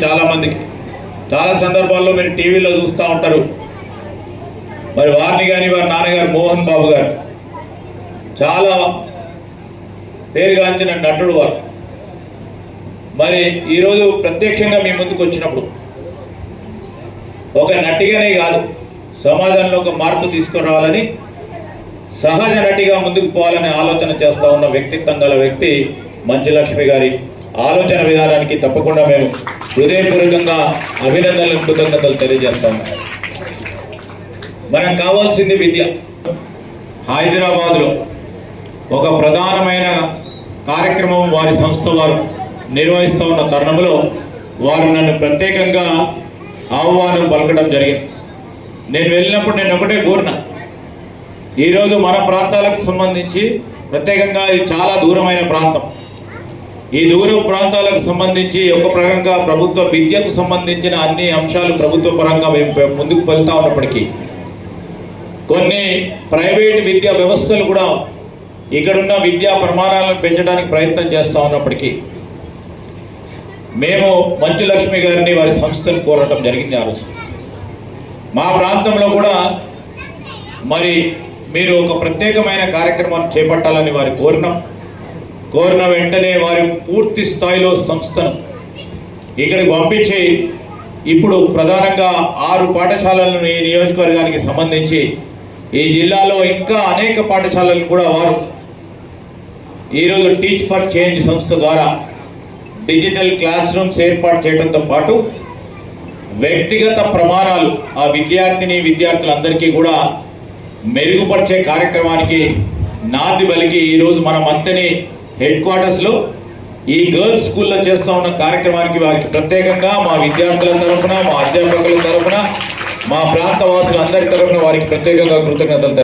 చాలా మందికి చాలా సందర్భాల్లో మీరు టీవీలో చూస్తూ ఉంటారు. మరి వారిని కానీ వారి నాన్నగారు మోహన్ బాబు గారు చాలా పేరుగాంచిన నటుడు వారు. మరి ఈరోజు ప్రత్యక్షంగా మీ ముందుకు వచ్చినప్పుడు ఒక నటిగానే కాదు, సమాజంలో ఒక మార్పు తీసుకురావాలని, సహజ నటిగా ముందుకు పోవాలని ఆలోచన చేస్తూ ఉన్న వ్యక్తిత్వం గల వ్యక్తి మంచులక్ష్మి గారి ఆలోచన విధానానికి తప్పకుండా మేము హృదయపూర్వకంగా అభినందనలు, కృతజ్ఞతలు తెలియజేస్తాము. మనకు కావాల్సింది విద్య. హైదరాబాద్లో ఒక ప్రధానమైన కార్యక్రమం వారి సంస్థ వారు నిర్వహిస్తూ ఉన్న తరుణంలో వారు నన్ను ప్రత్యేకంగా ఆహ్వానం పలకడం జరిగింది. నేను వెళ్ళినప్పుడు నేను ఒకటే కోరినా, ఈరోజు మన ప్రాంతాలకు సంబంధించి ప్రత్యేకంగా ఇది చాలా దూరమైన ప్రాంతం. ఈ దూర ప్రాంతాలకు సంబంధించి ఒక పరంగా ప్రభుత్వ విద్యకు సంబంధించిన అన్ని అంశాలు ప్రభుత్వ పరంగా మేము ముందుకు వెళ్తూ ఉన్నప్పటికీ కొన్ని ప్రైవేట్ విద్యా వ్యవస్థలు కూడా ఇక్కడున్న విద్యా ప్రమాణాలను పెంచడానికి ప్రయత్నం చేస్తూ ఉన్నప్పటికీ మేము మంచులక్ష్మి గారిని వారి సంస్థను కోరటం జరిగింది. ఆ రోజు మా ప్రాంతంలో కూడా మరి మీరు ఒక ప్రత్యేకమైన కార్యక్రమాన్ని చేపట్టాలని వారి కోరిన వెంటనే వారి పూర్తి స్థాయిలో సంస్థను ఇక్కడికి పంపించి ఇప్పుడు ప్రధానంగా 6 పాఠశాలలను ఈ నియోజకవర్గానికి సంబంధించి ఈ జిల్లాలో ఇంకా అనేక పాఠశాలలను కూడా వారు ఈరోజు టీచ్ ఫర్ చేంజ్ సంస్థ ద్వారా డిజిటల్ క్లాస్ రూమ్స్ ఏర్పాటు చేయడంతో పాటు వ్యక్తిగత ప్రమాణాలు ఆ విద్యార్థులందరికీ కూడా మెరుగుపరిచే కార్యక్రమానికి నాంది పలికి ఈరోజు మనం అంతని హెడ్ క్వార్టర్స్లో ఈ గర్ల్స్ స్కూల్లో చేస్తూ ఉన్న కార్యక్రమానికి వారికి ప్రత్యేకంగా మా విద్యార్థుల తరఫున, మా అధ్యాపకుల తరఫున, మా ప్రాంత వాసులందరి తరఫున వారికి ప్రత్యేకంగా కృతజ్ఞతలు